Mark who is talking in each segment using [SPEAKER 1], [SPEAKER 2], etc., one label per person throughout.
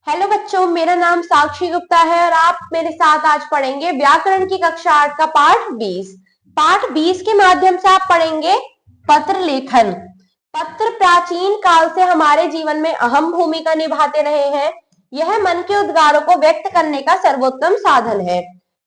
[SPEAKER 1] Hello बच्चों, मेरा नाम साक्षी गुप्ता है और आप मेरे साथ आज पढ़ेंगे व्याकरण की कक्षा 8 का पाठ 20। पाठ 20 के माध्यम से आप पढ़ेंगे पत्र लेखन। पत्र प्राचीन काल से हमारे जीवन में अहम भूमिका निभाते रहे हैं। यह मन के उद्गारों को व्यक्त करने का सर्वोत्तम साधन है।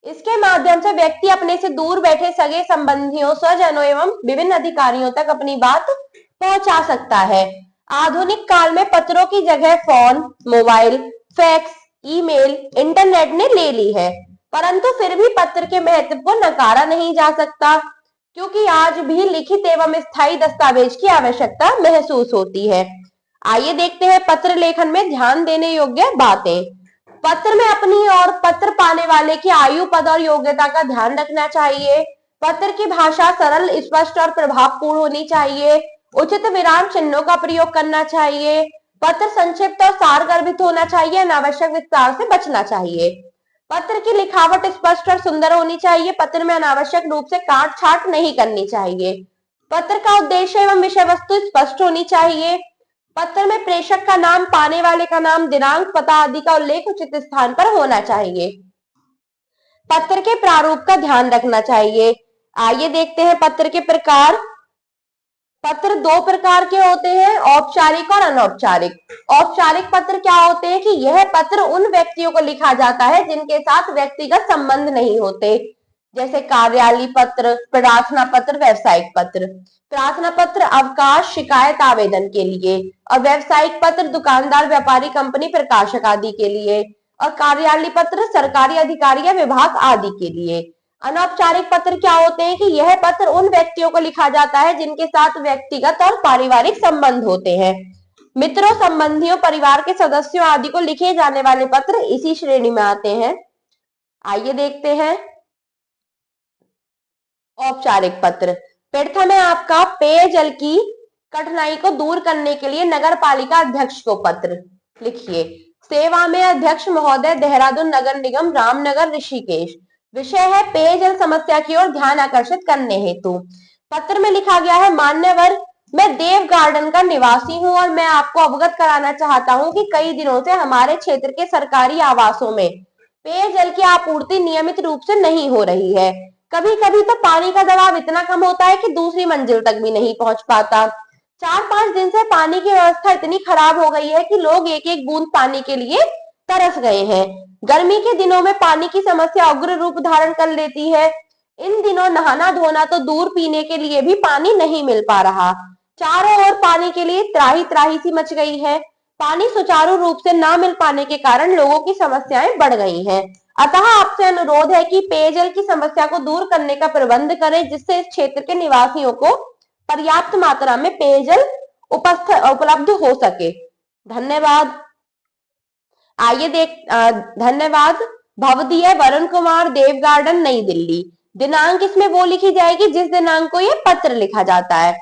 [SPEAKER 1] इसके माध्यम से व्यक्ति अपने से दूर बैठे सगे संबंधियों, स्वजनों एवं विभिन्न अधिकारियों तक अपनी बात पहुंचा सकता है। आधुनिक काल में पत्रों की जगह phone, mobile, fax, email, internet ने ले ली है, परंतु फिर भी पत्र के महत्व को नकारा नहीं जा सकता, क्योंकि आज भी लिखित एवं स्थायी दस्तावेज की आवश्यकता महसूस होती है। आइए देखते हैं पत्र लेखन में ध्यान देने योग्य बातें। पत्र में अपनी और पत्र पाने वाले की आयु, पद और योग्यता का ध्यान रखना चाहिए। पत्र की भाषा सरल, स्पष्ट और प्रभावपूर्ण होनी चाहिए। उचित विराम चिन्हों का प्रयोग करना चाहिए। पत्र संक्षिप्त और सारगर्भित होना चाहिए। अनावश्यक विस्तार से बचना चाहिए। पत्र की लिखावट स्पष्ट और सुंदर होनी चाहिए। पत्र में अनावश्यक रूप से काट छाट नहीं करनी चाहिए। पत्र का उद्देश्य एवं विषय वस्तु स्पष्ट होनी चाहिए। पत्र में प्रेषक का नाम, पाने वाले का नाम, दिनांक, पता आदि का उल्लेख उचित स्थान पर होना चाहिए। पत्र के प्रारूप का ध्यान रखना चाहिए। आइए देखते हैं पत्र के प्रकार। पत्र दो प्रकार के होते हैं, औपचारिक और अनौपचारिक। औपचारिक पत्र क्या होते हैं कि यह पत्र उन व्यक्तियों को लिखा जाता है जिनके साथ व्यक्तिगत संबंध नहीं होते, जैसे कार्यालय पत्र, प्रार्थना पत्र, व्यावसायिक पत्र। प्रार्थना पत्र अवकाश, शिकायत, आवेदन के लिए, और व्यावसायिक पत्र दुकानदार, व्यापारी, कंपनी, प्रकाशक आदि के लिए, और कार्यालय पत्र सरकारी अधिकारी या विभाग आदि के लिए। अनौपचारिक पत्र क्या होते हैं कि यह पत्र उन व्यक्तियों को लिखा जाता है जिनके साथ व्यक्तिगत और पारिवारिक संबंध होते हैं। मित्रों, संबंधियों, परिवार के सदस्यों आदि को लिखे जाने वाले पत्र इसी श्रेणी में आते हैं। आइए देखते हैं औपचारिक पत्र। प्रथम है आपका पेयजल की कठिनाई को दूर करने के लिए नगर पालिका अध्यक्ष को पत्र लिखिए। सेवा में अध्यक्ष महोदय, देहरादून नगर निगम, रामनगर, ऋषिकेश। विषय है पेयजल समस्या की ओर ध्यान आकर्षित करने हेतु। पत्र में लिखा गया है, मान्यवर, मैं देव गार्डन का निवासी हूं और मैं आपको अवगत कराना चाहता हूं कि कई दिनों से हमारे क्षेत्र के सरकारी आवासों में पेयजल की आपूर्ति नियमित रूप से नहीं हो रही है। कभी कभी तो पानी का दबाव इतना कम होता है कि दूसरी मंजिल तक भी नहीं पहुंच पाता। 4-5 दिन से पानी की व्यवस्था इतनी खराब हो गई है कि लोग एक एक बूंद पानी के लिए तरस गए हैं। गर्मी के दिनों में पानी की समस्या उग्र रूप धारण कर लेती है। इन दिनों नहाना धोना तो दूर, पीने के लिए भी पानी नहीं मिल पा रहा। चारों ओर पानी के लिए त्राही त्राही सी मच गई है। पानी सुचारू रूप से ना मिल पाने के कारण लोगों की समस्याएं बढ़ गई हैं। अतः आपसे अनुरोध है कि पेयजल की समस्या को दूर करने का प्रबंध करें, जिससे इस क्षेत्र के निवासियों को पर्याप्त मात्रा में पेयजल उपलब्ध हो सके। धन्यवाद। आइए धन्यवाद। भवदीय वरुण कुमार, देव गार्डन, नई दिल्ली। दिनांक इसमें वो लिखी जाएगी जिस दिनांक को ये पत्र लिखा जाता है।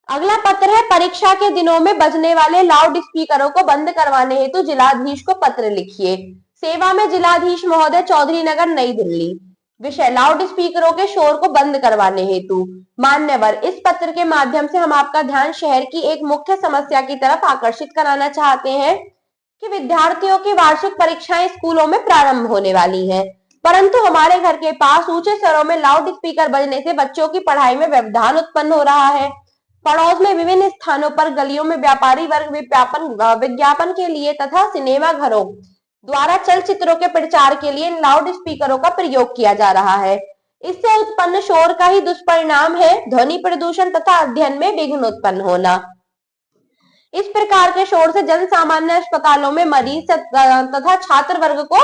[SPEAKER 1] अगला पत्र है, परीक्षा के दिनों में बजने वाले लाउड स्पीकरों को बंद करवाने हेतु जिलाधीश को पत्र लिखिए। सेवा में जिलाधीश महोदय, चौधरी नगर, नई दिल्ली। विषय लाउड स्पीकरों के शोर को बंद करवाने हेतु। मान्यवर, इस पत्र के माध्यम से हम आपका ध्यान शहर की एक मुख्य समस्या की तरफ आकर्षित कराना चाहते हैं कि विद्यार्थियों की वार्षिक परीक्षाएं स्कूलों में प्रारंभ होने वाली हैं, परंतु हमारे घर के पास ऊंचे शहरों में लाउड स्पीकर बजने से बच्चों की पढ़ाई में व्यवधान उत्पन्न हो रहा है। पड़ोस में विभिन्न स्थानों पर, गलियों में व्यापारी वर्ग विज्ञापन के लिए तथा सिनेमा घरों द्वारा चलचित्रों के प्रचार के लिए इन लाउड स्पीकरों का प्रयोग किया जा रहा है। इससे उत्पन्न शोर का ही दुष्परिणाम है ध्वनि प्रदूषण तथा अध्ययन में विघ्न उत्पन्न होना। इस प्रकार के शोर से जन सामान्य, अस्पतालों में मरीज तथा छात्र वर्ग को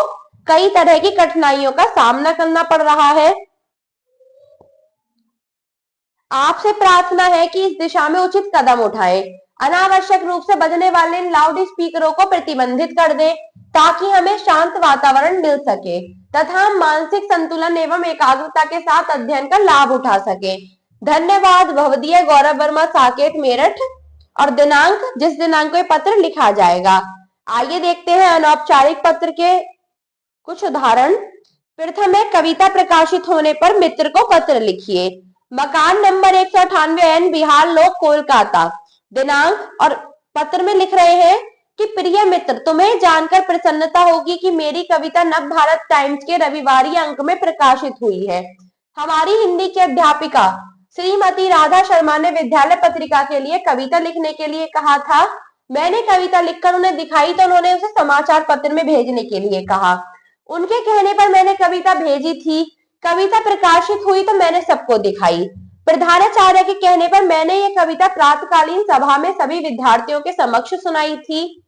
[SPEAKER 1] कई तरह की कठिनाइयों का सामना करना पड़ रहा है। आपसे प्रार्थना है कि इस दिशा में उचित कदम उठाएं। अनावश्यक रूप से बजने वाले लाउड स्पीकरों को प्रतिबंधित कर दें, ताकि हमें शांत वातावरण मिल सके तथा हम मानसिक संतुलन एवं एकाग्रता के साथ अध्ययन का लाभ उठा सके। धन्यवाद। भवदीय गौरव वर्मा, साकेत, मेरठ। और दिनांक जिस दिनांक को पत्र लिखा जाएगा। आइए देखते हैं अनौपचारिक पत्र के कुछ उदाहरण। प्रथम है, कविता प्रकाशित होने पर मित्र को पत्र लिखिए। मकान नंबर 198 एन, बिहार लोक, कोलकाता। दिनांक और पत्र में लिख रहे हैं कि प्रिय मित्र, तुम्हें जानकर प्रसन्नता होगी कि मेरी कविता नव भारत टाइम्स के रविवारी अंक में प्रकाशित हुई है। हमारी हिंदी की अध्यापिका श्रीमती राधा शर्मा ने विद्यालय पत्रिका के लिए कविता लिखने के लिए कहा था। मैंने कविता लिखकर उन्हें दिखाई तो उन्होंने उसे समाचार पत्र में भेजने के लिए कहा। उनके कहने पर मैंने कविता भेजी थी। कविता प्रकाशित हुई तो मैंने सबको दिखाई। प्रधानाचार्य के कहने पर मैंने ये कविता प्रातकालीन सभा में सभी विद्यार्थियों के समक्ष सुनाई थी।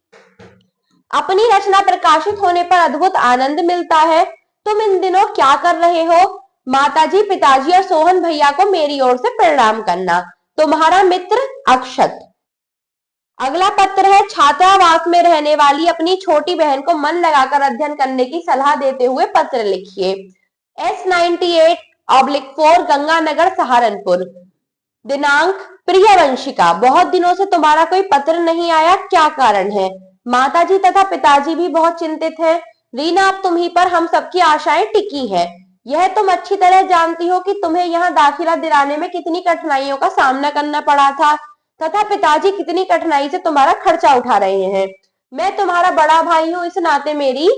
[SPEAKER 1] अपनी रचना प्रकाशित होने पर अद्भुत आनंद मिलता है। तुम इन दिनों क्या कर रहे हो? माताजी, पिताजी और सोहन भैया को मेरी ओर से प्रणाम करना। तुम्हारा मित्र अक्षत। अगला पत्र है छात्रावास में रहने वाली अपनी छोटी बहन को मन लगाकर अध्ययन करने की सलाह देते हुए पत्र लिखिए। S98/4 गंगानगर सहारनपुर। दिनांक प्रिय वंशिका, बहुत दिनों से तुम्हारा कोई पत्र नहीं आया, क्या कारण है? माताजी तथा पिताजी भी बहुत चिंतित हैं। रीना, अब तुम्ही पर हम सबकी आशाएं टिकी हैं। यह तुम अच्छी तरह जानती हो कि तुम्हें यहाँ दाखिला दिलाने में कितनी कठिनाइयों का सामना करना पड़ा था तथा पिताजी कितनी कठिनाई से तुम्हारा खर्चा उठा रहे हैं। मैं तुम्हारा बड़ा भाई हूं, इस नाते मेरी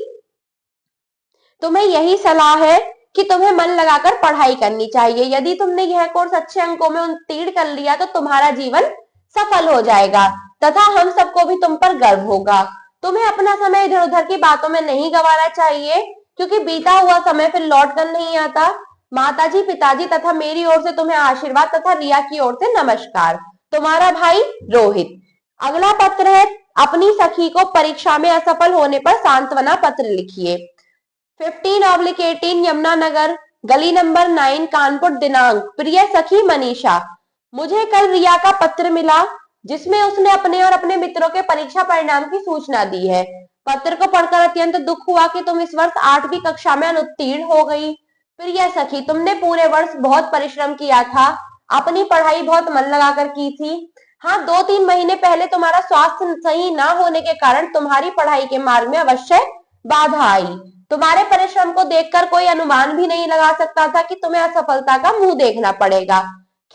[SPEAKER 1] तुम्हें यही सलाह है कि तुम्हें मन लगाकर पढ़ाई करनी चाहिए। यदि तुमने यह कोर्स अच्छे अंकों में उत्तीर्ण कर लिया तो तुम्हारा जीवन सफल हो जाएगा तथा हम सबको भी तुम पर गर्व होगा। तुम्हें अपना समय इधर उधर की बातों में नहीं गंवाना चाहिए, क्योंकि बीता हुआ समय फिर लौट कर नहीं आता। माताजी, पिताजी तथा मेरी ओर से तुम्हें आशीर्वाद तथा रिया की ओर से नमस्कार। तुम्हारा भाई रोहित। अगला पत्र है अपनी सखी को परीक्षा में असफल होने पर सांत्वना पत्र लिखिए। 15/18 यमुनानगर, गली नंबर 9, कानपुर। दिनांक प्रिय सखी मनीषा, मुझे कल रिया का पत्र मिला जिसमें उसने अपने और अपने मित्रों के परीक्षा परिणाम की सूचना दी है। पत्र को पढ़कर अत्यंत दुख हुआ कि तुम इस वर्ष 8वीं कक्षा में अनुत्तीर्ण हो गई। प्रिय सखी, तुमने पूरे वर्ष बहुत परिश्रम किया था, अपनी पढ़ाई बहुत मन लगाकर की थी। हाँ, 2-3 महीने पहले तुम्हारा स्वास्थ्य सही ना होने के कारण तुम्हारी पढ़ाई के मार्ग में अवश्य बाधा आई। तुम्हारे परिश्रम को देखकर कोई अनुमान भी नहीं लगा सकता था कि तुम्हें असफलता का मुंह देखना पड़ेगा।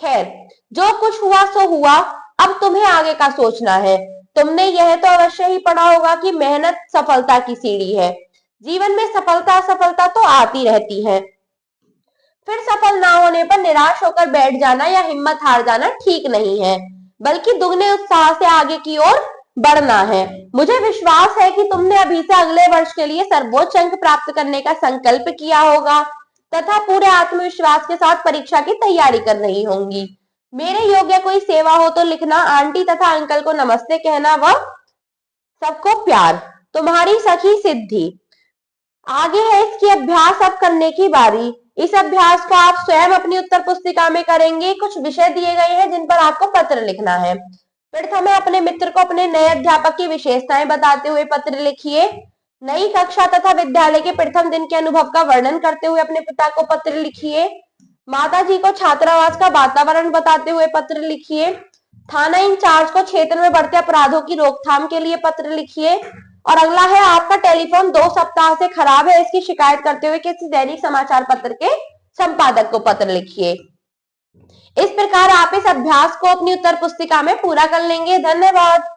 [SPEAKER 1] खैर, जो कुछ हुआ सो हुआ, अब तुम्हें आगे का सोचना है। तुमने यह तो अवश्य ही पढ़ा होगा कि मेहनत सफलता की सीढ़ी है। जीवन में सफलता असफलता तो आती रहती है, फिर सफल ना होने पर निराश होकर बैठ जाना या हिम्मत हार जाना ठीक नहीं है, बल्कि दुगने उत्साह से आगे की ओर बढ़ना है। मुझे विश्वास है कि तुमने अभी से अगले वर्ष के लिए सर्वोच्च अंक प्राप्त करने का संकल्प किया होगा तथा पूरे आत्मविश्वास के साथ परीक्षा की तैयारी कर रही होंगी। मेरे योग्य कोई सेवा हो तो लिखना। आंटी तथा अंकल को नमस्ते कहना व सबको प्यार। तुम्हारी सखी सिद्धि। आगे है इसकी अभ्यास अब करने की बारी। इस अभ्यास को आप स्वयं अपनी उत्तर पुस्तिका में करेंगे। कुछ विषय दिए गए हैं जिन पर आपको पत्र लिखना है। प्रथम है अपने मित्र को अपने नए अध्यापक की विशेषताएं बताते हुए पत्र लिखिए। नई कक्षा तथा विद्यालय के प्रथम दिन के अनुभव का वर्णन करते हुए अपने पिता को पत्र लिखिए। माताजी को छात्रावास का वातावरण बताते हुए पत्र लिखिए। थाना इंचार्ज को क्षेत्र में बढ़ते अपराधों की रोकथाम के लिए पत्र लिखिए। और अगला है आपका टेलीफोन 2 सप्ताह से खराब है, इसकी शिकायत करते हुए किसी दैनिक समाचार पत्र के संपादक को पत्र लिखिए। इस प्रकार आप इस अभ्यास को अपनी उत्तर पुस्तिका में पूरा कर लेंगे। धन्यवाद।